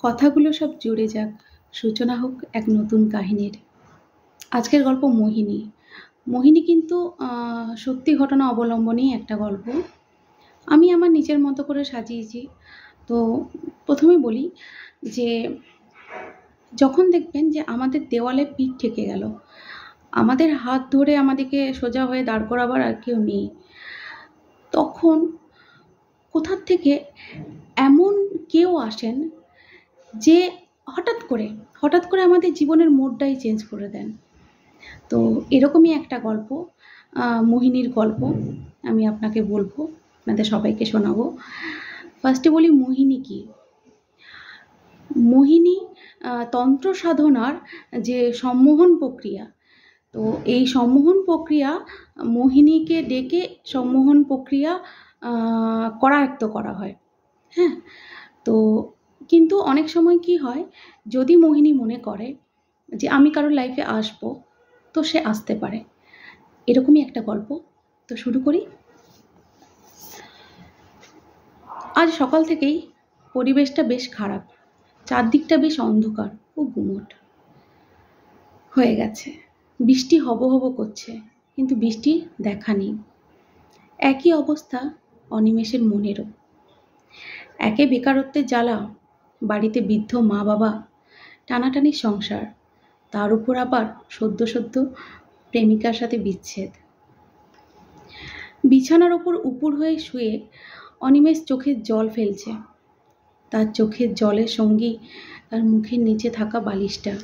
কথাগুলো সব জুড়ে যাক, সূচনা হোক এক নতুন কাহিনীর। আজকের গল্প মোহিনী। মোহিনী কিন্তু সত্যি ঘটনা অবলম্বনেই একটা গল্প। আমি আমার নিজের মতো করে সাজিয়েছি। তো প্রথমে বলি যে যখন দেখবেন যে আমাদের দেওয়ালে পিঠ ঠেকে গেল, আমাদের হাত ধরে আমাদেরকে সোজা হয়ে দাঁড় করাবার আর কেউ নেই, তখন কোথার থেকে এমন কেউ আসেন যে হঠাৎ করে আমাদের জীবনের মোড়টাই চেঞ্জ করে দেন। তো এরকমই একটা গল্প, মোহিনীর গল্প আমি আপনাকে বলবো, আপনাদের সবাইকে শোনাবো। ফার্স্টে বলি মোহিনী কি। মোহিনী তন্ত্র সাধনার যে সম্মোহন প্রক্রিয়া, তো এই সম্মোহন প্রক্রিয়া মোহিনীকে ডেকে সম্মোহন প্রক্রিয়া করায়ত্ত করা হয়। হ্যাঁ, তো কিন্তু অনেক সময় কি হয়, যদি মোহিনী মনে করে যে আমি কারোর লাইফে আসবো, তো সে আসতে পারে। এরকমই একটা গল্প। তো শুরু করি। আজ সকাল থেকেই পরিবেশটা বেশ খারাপ, চারদিকটা বেশ অন্ধকার ও গুমোট হয়ে গেছে। বৃষ্টি হব হব করছে, কিন্তু বৃষ্টির দেখা নেই। একই অবস্থা অনিমেষের মনেরও। একে বেকারত্বের জ্বালা, বাড়িতে বৃদ্ধ মা বাবা, টানাটানির সংসার, তার উপর আবার সদ্য প্রেমিকার সাথে বিচ্ছেদ। বিছানার ওপর উপুর হয়ে শুয়ে অনিমেষ চোখের জল ফেলছে। তার চোখের জলের সঙ্গী তার মুখের নিচে থাকা বালিশটা।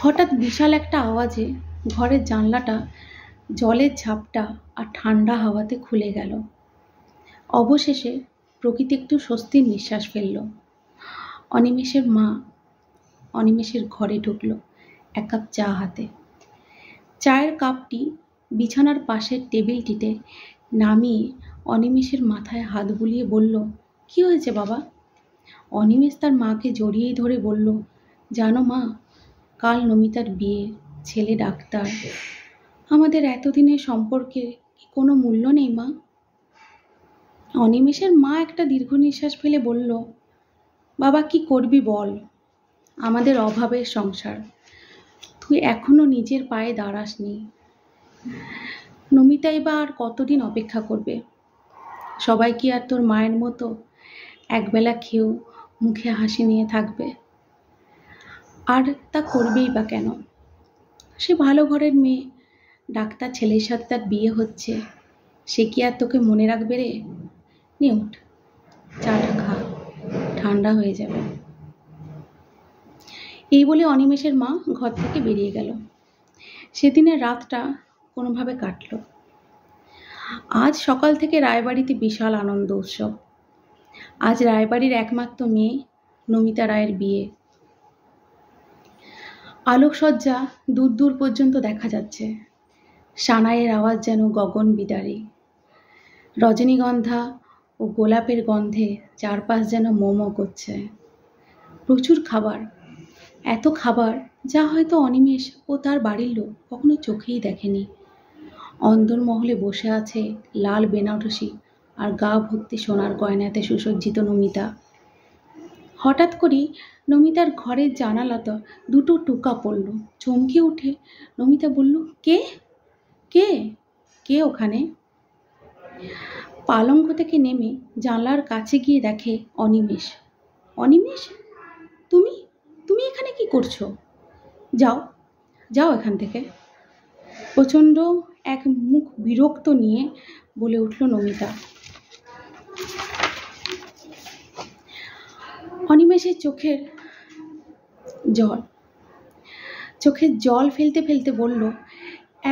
হঠাৎ বিশাল একটা আওয়াজে ঘরের জানলাটা জলের ঝাপটা আর ঠান্ডা হাওয়াতে খুলে গেল। অবশেষে প্রকৃতি একটু স্বস্তির নিঃশ্বাস ফেলল। অনিমেষের মা অনিমেষের ঘরে ঢুকলো এক কাপ চা হাতে। চায়ের কাপটি বিছানার পাশের টেবিলটিতে নামিয়ে অনিমেষের মাথায় হাত বুলিয়ে বলল, কি হয়েছে বাবা? অনিমেষ তার মাকে জড়িয়েই ধরে বলল, জানো মা, কাল নমিতার বিয়ে, ছেলে ডাক্তার। আমাদের এতদিনের সম্পর্কে কি কোনো মূল্য নেই মা? অনিমেষের মা একটা দীর্ঘ নিঃশ্বাস ফেলে বলল, বাবা কি করবি বল, আমাদের অভাবের সংসার, তুই এখনো নিজের পায়ে দাঁড়াসনি। নমিতাই বা আর কতদিন অপেক্ষা করবে? সবাই কি আর তোর মায়ের মতো একবেলা খেয়েও মুখে হাসি নিয়ে থাকবে? আর তা করবেই বা কেন? সে ভালো ঘরের মেয়ে, ডাক্তার ছেলের সাথে তার বিয়ে হচ্ছে, সে কি আর তোকে মনে রাখবে রে? নে উঠ, চাটা খা, ঠান্ডা হয়ে যাবে। এই বলে অনিমেষের মা ঘর থেকে বেরিয়ে গেল। সেদিনের রাতটা কোনোভাবে কাটল। আজ সকাল থেকে রায়বাড়িতে বিশাল আনন্দ উৎসব। আজ রায়বাড়ির একমাত্র মেয়ে নমিতা রায়ের বিয়ে। আলোকসজ্জা দূর দূর পর্যন্ত দেখা যাচ্ছে। সানাইয়ের আওয়াজ যেন গগন বিদারী। রজনীগন্ধা ও গোলাপের গন্ধে চারপাশ যেন মোমো করছে। প্রচুর খাবার, এত খাবার যা হয়তো অনিমেষ ও তার বাড়ির লোক কখনো চোখেই দেখেনি। অন্দরমহলে বসে আছে লাল বেনারসি আর গা ভর্তি সোনার গয়নাতে সুসজ্জিত নমিতা। হঠাৎ করেই নমিতার ঘরের জানালাতে দুটো টোকা পড়ল। চমকে উঠে নমিতা বলল, কে কে কে ওখানে? পালঙ্ক থেকে নেমে জানলার কাছে গিয়ে দেখে অনিমেষ। অনিমেষ, তুমি তুমি এখানে কি করছো? যাও যাও এখান থেকে। প্রচণ্ড এক মুখ বিরক্ত নিয়ে বলে উঠল নমিতা। অনিমেষের চোখের জল ফেলতে ফেলতে বলল,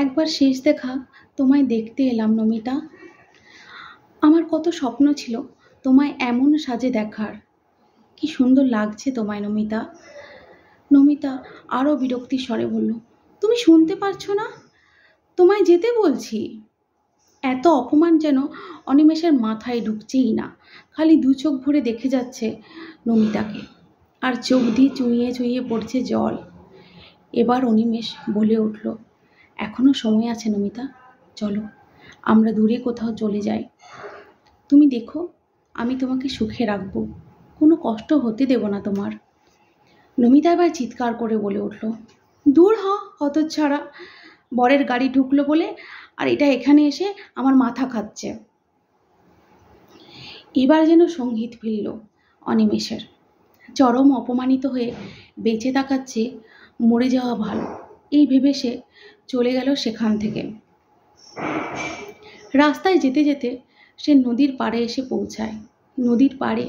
একবার শেষ দেখা তোমায় দেখতে এলাম নমিতা। আমার কত স্বপ্ন ছিল তোমায় এমন সাজে দেখার। কি সুন্দর লাগছে তোমায় নমিতা। নমিতা আরও বিরক্তির স্বরে বলল, তুমি শুনতে পারছো না? তোমায় যেতে বলছি। এত অপমান যেন অনিমেষের মাথায় ঢুকছেই না। খালি দু চোখ ভরে দেখে যাচ্ছে নমিতাকে, আর চোখ দিয়ে চুইয়ে চুইয়ে পড়ছে জল। এবার অনিমেষ বলে উঠল, এখনো সময় আছে নমিতা, চলো আমরা দূরে কোথাও চলে যাই। তুমি দেখো, আমি তোমাকে সুখে রাখবো। কোনো কষ্ট হতে দেব না তোমার। নমিতা এবার চিৎকার করে বলে উঠল, দূর হ হতচ্ছাড়া, বরের গাড়ি ঢুকলো বলে আর এটা এখানে এসে আমার মাথা খাচ্ছে। এবার যেন সঙ্গীত ফিরল অনিমেষের। চরম অপমানিত হয়ে বেঁচে থাকার চেয়ে মরে যাওয়া ভালো, এই ভেবে সে চলে গেল সেখান থেকে। রাস্তায় যেতে যেতে সে নদীর পাড়ে এসে পৌঁছায়। নদীর পাড়ে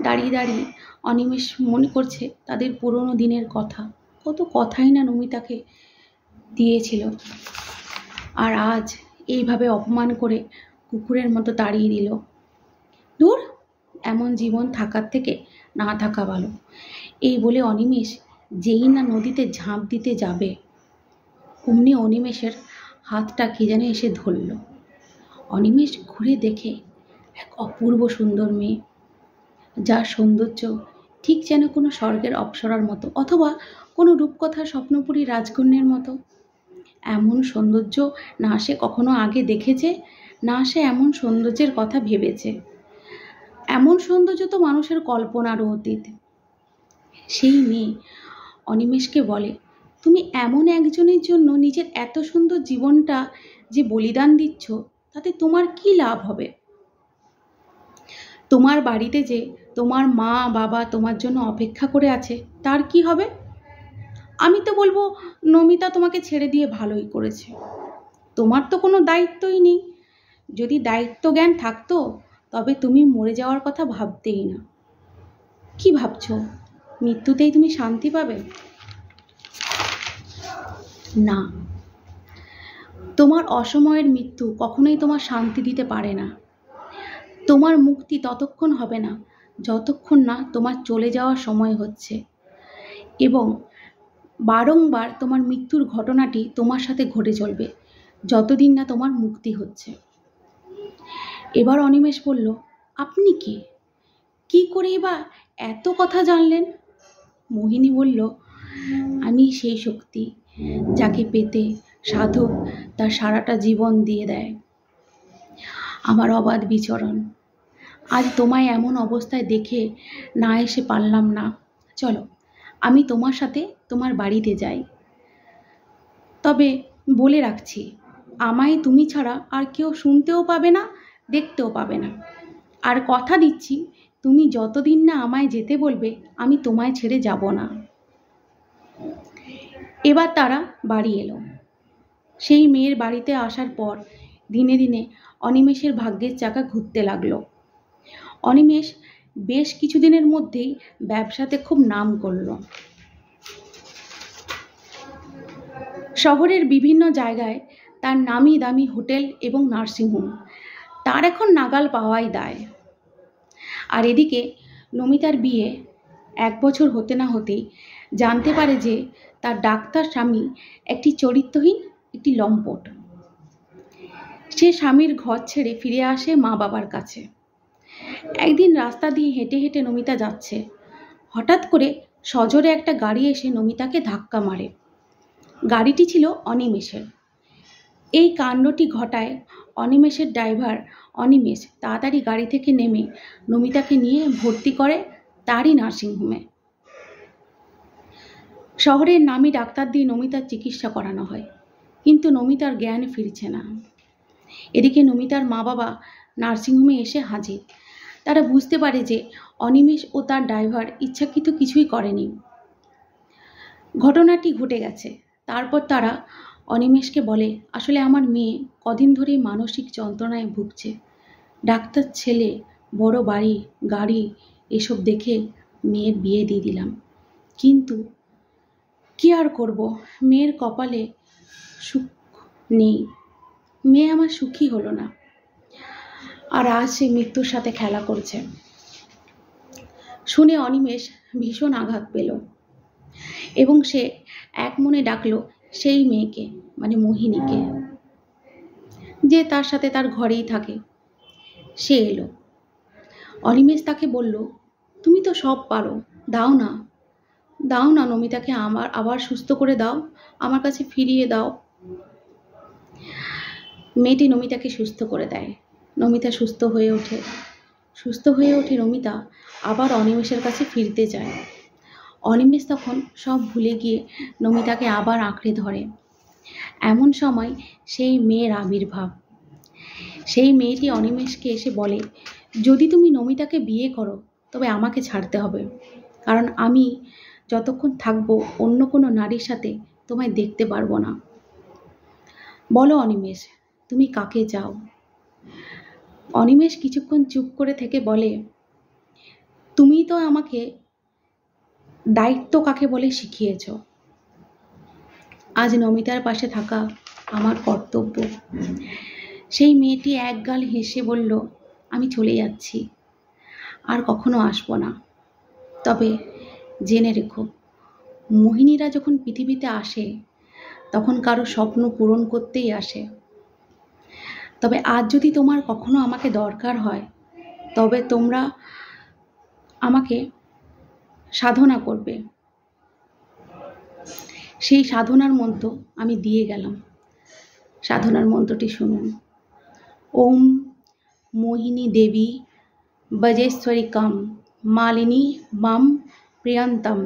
দাঁড়িয়ে দাঁড়িয়ে অনিমেষ মনে করছে তাদের পুরনো দিনের কথা। কত কথাই না নমিতাকে দিয়েছিল, আর আজ এইভাবে অপমান করে কুকুরের মতো তাড়িয়ে দিল। দূর, এমন জীবন থাকার থেকে না থাকা ভালো। এই বলে অনিমেষ যেই না নদীতে ঝাঁপ দিতে যাবে, অমনি অনিমেষের হাতটা কে যেন এসে ধরল। অনিমেষ ঘুরে দেখে এক অপূর্ব সুন্দর মেয়ে, যার সৌন্দর্য ঠিক যেন কোনো স্বর্গের অপ্সরার মতো, অথবা কোনো রূপকথার স্বপ্নপুরী রাজকন্যার মতো। এমন সৌন্দর্য না সে কখনো আগে দেখেছে, না সে এমন সৌন্দর্যের কথা ভেবেছে। এমন সৌন্দর্য তো মানুষের কল্পনারও অতীত। সেই মেয়ে অনিমেষকে বলে, তুমি এমন একজনের জন্য নিজের এত সুন্দর জীবনটা যে বলিদান দিচ্ছ, তাতে তোমার কি লাভ হবে? তোমার বাড়িতে যে তোমার মা বাবা তোমার জন্য অপেক্ষা করে আছে, তার কি হবে? আমি তো বলবো নমিতা তোমাকে ছেড়ে দিয়ে ভালোই করেছে। তোমার তো কোনো দায়িত্বই নেই। যদি দায়িত্ব জ্ঞান থাকতো তবে তুমি মরে যাওয়ার কথা ভাবতেই না। কি ভাবছো মৃত্যুতেই তুমি শান্তি পাবে? না, তোমার অসময়ের মৃত্যু কখনোই তোমার শান্তি দিতে পারে না। তোমার মুক্তি ততক্ষণ হবে না যতক্ষণ না তোমার চলে যাওয়ার সময় হচ্ছে, এবং বারংবার তোমার মৃত্যুর ঘটনাটি তোমার সাথে ঘটে চলবে যতদিন না তোমার মুক্তি হচ্ছে। এবার অনিমেষ বলল, আপনি কে? কি করেই বা এত কথা জানলেন? মোহিনী বলল, আমি সেই শক্তি যাকে পেতে সাধক তার সারাটা জীবন দিয়ে দেয়। আমার অবাধ বিচরণ। আজ তোমায় এমন অবস্থায় দেখে না এসে পারলাম না। চলো, আমি তোমার সাথে তোমার বাড়িতে যাই। তবে বলে রাখছি, আমায় তুমি ছাড়া আর কেউ শুনতেও পাবে না, দেখতেও পাবে না। আর কথা দিচ্ছি, তুমি যতদিন না আমায় যেতে বলবে, আমি তোমায় ছেড়ে যাব না। এবার তারা বাড়ি এলো। সেই মেয়ের বাড়িতে আসার পর দিনে দিনে অনিমেষের ভাগ্যের চাকা ঘুরতে লাগলো। অনিমেষ বেশ কিছুদিনের মধ্যেই ব্যবসাতে খুব নাম করল। শহরের বিভিন্ন জায়গায় তার নামি দামি হোটেল এবং নার্সিংহোম, তার এখন নাগাল পাওয়াই দায়। আর এদিকে নমিতার বিয়ে 1 বছর হতে না হতেই জানতে পারে যে তার ডাক্তার স্বামী একটি চরিত্রহীন, একটি লম্পট। সে স্বামীর ঘর ছেড়ে ফিরে আসে মা বাবার কাছে। একদিন রাস্তা দিয়ে হেঁটে হেঁটে নমিতা যাচ্ছে, হঠাৎ করে সজোরে একটা গাড়ি এসে নমিতাকে ধাক্কা মারে। গাড়িটি ছিল অনিমেষের। এই কাণ্ডটি ঘটায় অনিমেষের ড্রাইভার অনিমেষ তাড়াতাড়ি গাড়ি থেকে নেমে নমিতাকে নিয়ে ভর্তি করে তারই নার্সিংহোমে। শহরের নামী ডাক্তার দিয়ে নমিতার চিকিৎসা করানো হয়, কিন্তু নমিতার জ্ঞান ফিরছে না। এদিকে নমিতার মা বাবা নার্সিংহোমে এসে হাজির। তারা বুঝতে পারে যে অনিমেষ ও তার ড্রাইভার ইচ্ছাকৃত কিছুই করেনি, ঘটনাটি ঘটে গেছে। তারপর তারা অনিমেষকে বলে, আসলে আমার মেয়ে কদিন ধরেই মানসিক যন্ত্রণায় ভুগছে। ডাক্তার ছেলে, বড় বাড়ি, গাড়ি এসব দেখে মেয়ের বিয়ে দিয়ে দিলাম, কিন্তু কি আর করব, মেয়ের কপালে সুখ নেই। মেয়ে আমার সুখী হলো না, আর আজ সে মৃত্যুর সাথে খেলা করছে। শুনে অনিমেষ ভীষণ আঘাত পেল এবং সে এক মনে ডাকলো সেই মেয়েকে, মানে মোহিনীকে, যে তার সাথে তার ঘরেই থাকে। সে এলো। অনিমেষ তাকে বলল, তুমি তো সব পারো, দাও না, দাও না নমিতাকে আবার সুস্থ করে দাও, আমার কাছে ফিরিয়ে দাও। মেয়েটি নমিতাকে সুস্থ করে দেয়। নমিতা সুস্থ হয়ে ওঠে সুস্থ হয়ে ওঠে নমিতা আবার অনিমেষের কাছে ফিরতে চায়। অনিমেষ তখন সব ভুলে গিয়ে নমিতাকে আবার আঁকড়ে ধরে। এমন সময় সেই মেয়ের আবির্ভাব। সেই মেয়েটি অনিমেষকে এসে বলে, যদি তুমি নমিতাকে বিয়ে করো তবে আমাকে ছাড়তে হবে, কারণ আমি যতক্ষণ থাকবো অন্য কোনো নারীর সাথে তোমায় দেখতে পারবো না। বলো অনিমেষ, তুমি কাকে চাও? অনিমেষ কিছুক্ষণ চুপ করে থেকে বলে, তুমি তো আমাকে দায়িত্ব কাকে বলে শিখিয়েছ। আজ নমিতার পাশে থাকা আমার কর্তব্য। সেই মেয়েটি একগাল হেসে বলল, আমি চলে যাচ্ছি, আর কখনো আসবো না। তবে জেনে রেখো, মোহিনীরা যখন পৃথিবীতে আসে তখন কারো স্বপ্ন পূরণ করতেই আসে। তবে আজ যদি তোমার কখনো আমাকে দরকার হয় তবে তোমরা আমাকে সাধনা করবে। সেই সাধনার মন্ত্র আমি দিয়ে গেলাম। সাধনার মন্ত্রটি শুনুন। ওম মোহিনী দেবী বজেশ্বরী কাম মালিনী মাম প্রিয়ন্তম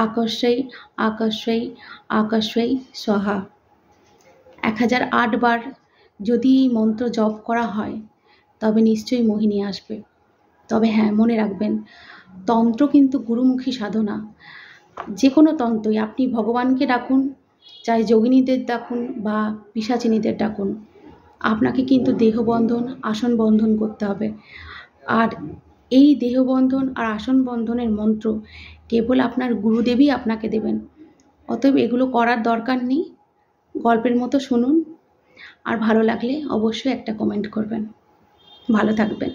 আকর্ষৈ আকর্ষৈ আকর্ষৈ স্বাহা। 1008 বার যদি এই মন্ত্র জপ করা হয় তবে নিশ্চয়ই মোহিনী আসবে। তবে হ্যাঁ, মনে রাখবেন, তন্ত্র কিন্তু গুরুমুখী সাধনা। যে কোনো তন্ত্রই আপনি ভগবানকে ডাকুন, চাই যোগিনীদের ডাকুন বা পিশাচিনীদের ডাকুন, আপনাকে কিন্তু দেহবন্ধন আসন বন্ধন করতে হবে। আর এই দেহবন্ধন আর আসন বন্ধনের মন্ত্র কেবল আপনার গুরুদেবই আপনাকে দেবেন। অতএব এগুলো করার দরকার নেই। গল্পের মতো শুনুন, আর ভালো লাগলে অবশ্যই একটা কমেন্ট করবেন। ভালো থাকবেন।